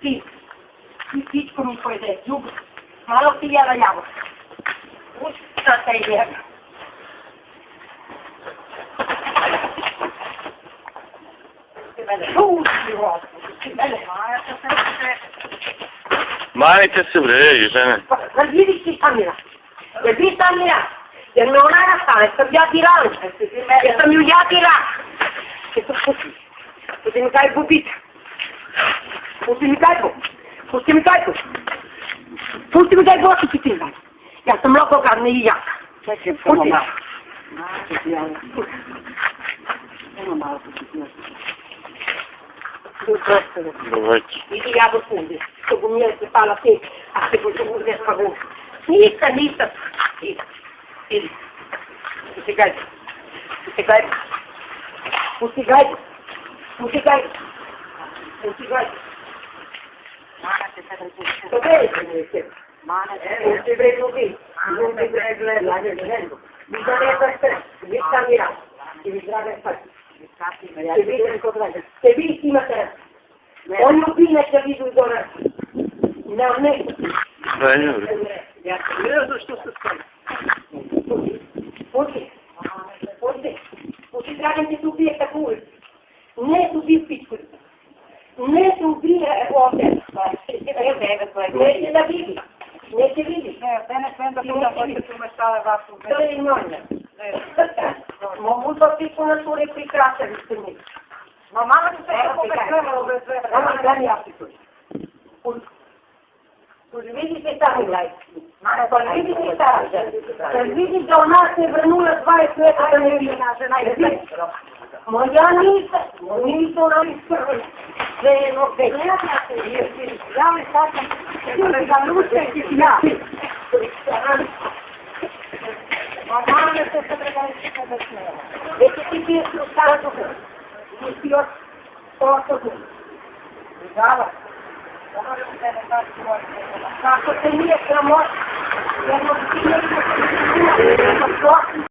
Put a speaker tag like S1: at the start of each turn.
S1: Ti pičku mi pojede, zub, malo ti jela jabuka. Šta te ide?
S2: Manite se bre, žene.
S1: Jel vidiš ti Samira? Jel vi Samira? Jel me ona nastala, jesam ja ti rana? Jesam ju ja ti rana? Pusti mi gajbu bita. Pusti mi gajbu. Pusti mi gajbu. Pusti mi gajbu, oči ti ti gajbu. Ja sam logogarna i jaka. Pusti. Samo malo pusti. Idi ja do fundi, što gumije se pala ti, a se bude spagu. Nisam. Idi. Pusti gajbu. Pusti gajbu. Mana se sad reći. To već mi je sve. Mana se vredno bi. Non ti prego la vedendo. Bisogna essere, mi sta mirando. Devi trarre fatti. Se vittima te. Ogni fine che vidu il dono. Ne. Io što se stoji. Pusti tražim ti tu pije takvu. Ne tu bi pičku. Ne tu bi ovdje. Neće da vidi. Neće vidi.
S3: Bene sento che da poi tu mi stava va su.
S1: To je nonja. Mogu to piku na suri prikrasa vi mi.
S3: Ma mama ti se kako bezvrlo bez vrlo.
S1: Mama gledaj ja piku. Vidi se tamo gledaj. Vidi se tamo. Kad vidi da ona se vrnula 20 leta da ne vidi naše najbolje. Moja nisam ona isprvi. Sve jedno već.
S3: Ja mi sačam. Da luče ja. Ma mama se se treba reći da smela.
S1: Već ti piješ u stanu. Ti piješ osobu. Vidala. Kako se nije sramota? Jedno ti nije